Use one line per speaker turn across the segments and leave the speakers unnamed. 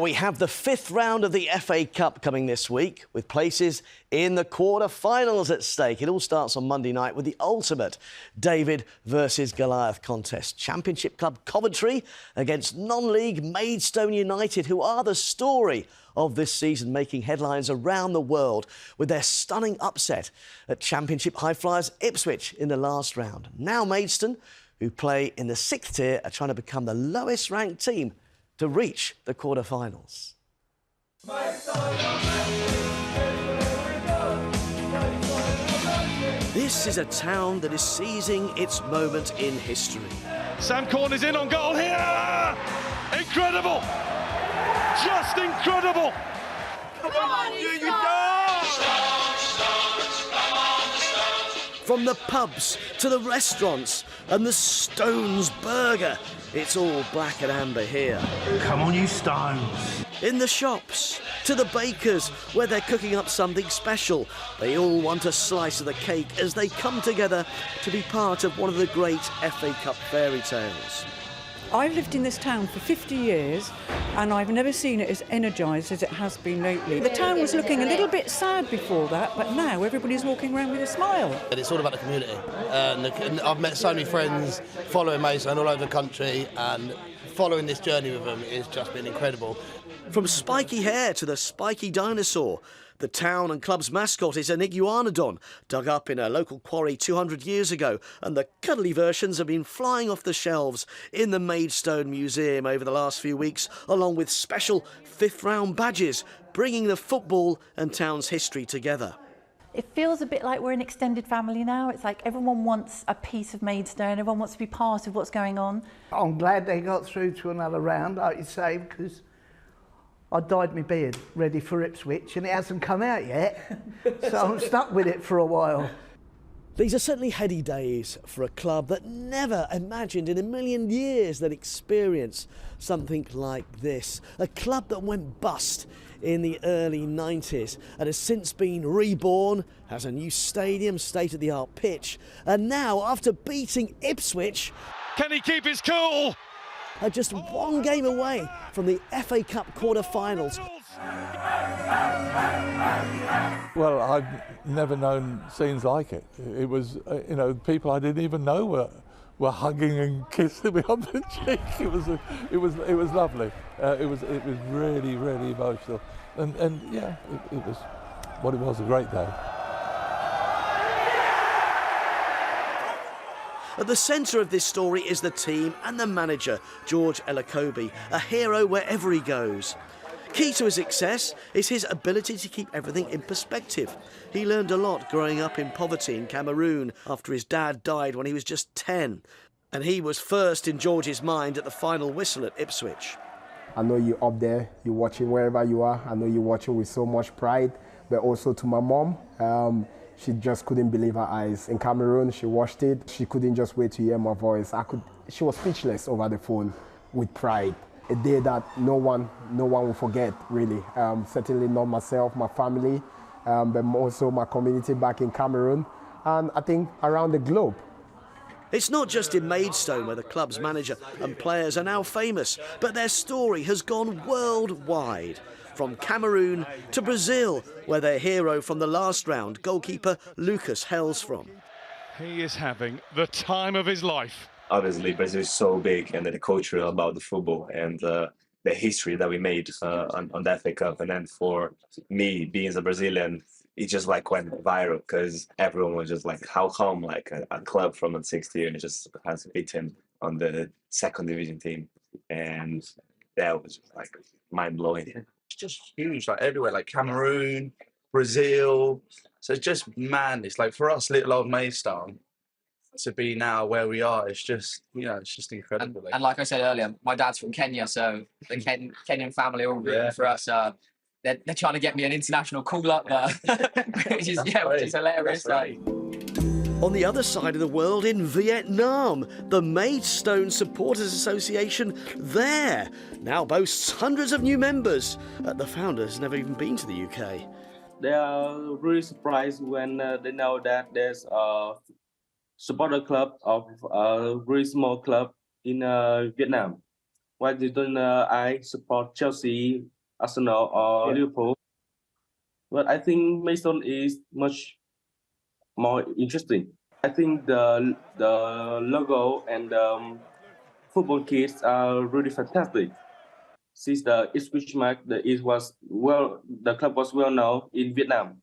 we have the fifth round of the FA Cup coming this week, with places in the quarter-finals at stake. It all starts on Monday night with the ultimate David versus Goliath contest. Championship club Coventry against non-league Maidstone United, who are the story of this season, making headlines around the world with their stunning upset at Championship high flyers Ipswich in the last round. Now Maidstone, who play in the sixth tier, are trying to become the lowest-ranked team to reach the quarter-finals. This is a town that is seizing its moment in history.
Sam Corn is in on goal here! Incredible! Just incredible!
Come on, you
From the pubs to the restaurants and the Stones burger, it's all black and amber here.
Come on, you Stones.
In the shops, to the bakers, where they're cooking up something special. They all want a slice of the cake as they come together to be part of one of the great FA Cup fairy tales.
I've lived in this town for 50 years and I've never seen it as energised as it has been lately. The town was looking a little bit sad before that, but now everybody's walking around with a smile.
And it's all about the community. And I've met so many friends following Maidstone all over the country, and following this journey with them has just been incredible.
From spiky hair to the spiky dinosaur, the town and club's mascot is an iguanodon, dug up in a local quarry 200 years ago, and the cuddly versions have been flying off the shelves in the Maidstone Museum over the last few weeks, along with special fifth-round badges, bringing the football and town's history together.
It feels a bit like we're an extended family now. It's like everyone wants a piece of Maidstone, everyone wants to be part of what's going on. I'm glad they got through to another round, like you say, because I dyed my beard ready for Ipswich and it hasn't come out yet, so I'm stuck with it for a while.
These are certainly heady days for a club that never imagined in a million years they'd experience something like this. A club that went bust in the early 90s and has since been reborn, has a new stadium, state-of-the-art pitch, and now, after beating Ipswich,
can he keep his cool?
are just one game away from the FA Cup quarter-finals.
Well, I've never known scenes like it. It was, you know, people I didn't even know were hugging and kissing me on the cheek. It was lovely. It was really, really emotional. And yeah, it was what it was, a great day.
At the centre of this story is the team and the manager, George Elokobi, a hero wherever he goes. Key to his success is his ability to keep everything in perspective. He learned a lot growing up in poverty in Cameroon after his dad died when he was just 10. And he was first in George's mind at the final whistle at Ipswich.
I know you're up there, you're watching wherever you are. I know you're watching with so much pride, but also to my mom. She just couldn't believe her eyes. In Cameroon, she watched it. She couldn't just wait to hear my voice. She was speechless over the phone with pride. A day that no one will forget, really. Certainly not myself, my family, but also my community back in Cameroon, and I think around the globe.
It's not just in Maidstone where the club's manager and players are now famous, but their story has gone worldwide. From Cameroon to Brazil, where their hero from the last round, goalkeeper Lucas, hails from.
He is having the time of his life.
Obviously, Brazil is so big, and the culture about the football and the history that we made on the FA Cup. And then for me, being a Brazilian, it just like went viral because everyone was just like, how come like a club from the sixth year just has beaten on the second division team? And that was just like mind blowing.
It's just huge, like everywhere, like Cameroon, Brazil. So it's just madness. Like for us, little old Maidstone, to be now where we are, it's just, you know, it's just incredible.
And like I said earlier, my dad's from Kenya, so the Kenyan family are all rooting for us. They're trying to get me an international call-up, which is hilarious.
On the other side of the world, in Vietnam, the Maidstone Supporters Association there now boasts hundreds of new members. The founders never even been to the UK.
They are really surprised when they know that there's a supporter club of a really small club in Vietnam. Why didn't I support Chelsea Arsenal or Liverpool. But I think Maidstone is much more interesting. I think the logo and football kits are really fantastic. Since the Ipswich match, the club was well known in Vietnam.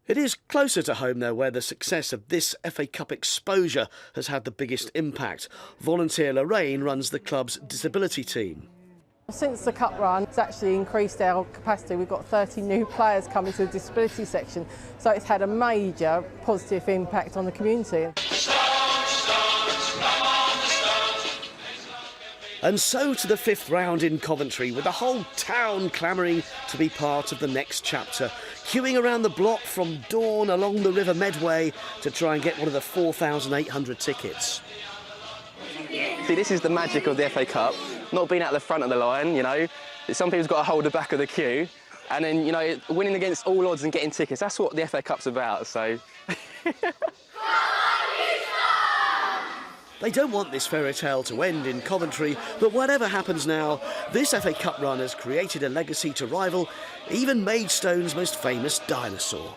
It is closer to home, though, where the success of this FA Cup exposure has had the biggest impact. Volunteer Lorraine runs the club's disability team.
Since the cup run, it's actually increased our capacity. We've got 30 new players coming to the disability section, so it's had a major positive impact on the community.
And so to the fifth round in Coventry, with the whole town clamouring to be part of the next chapter, queuing around the block from dawn along the River Medway to try and get one of the 4,800 tickets.
See, this is the magic of the FA Cup, not being at the front of the line, you know. Some people's got to hold the back of the queue, and then, you know, winning against all odds and getting tickets, that's what the FA Cup's about, so...
They don't want this fairy tale to end in Coventry, but whatever happens now, this FA Cup run has created a legacy to rival even Maidstone's most famous dinosaur.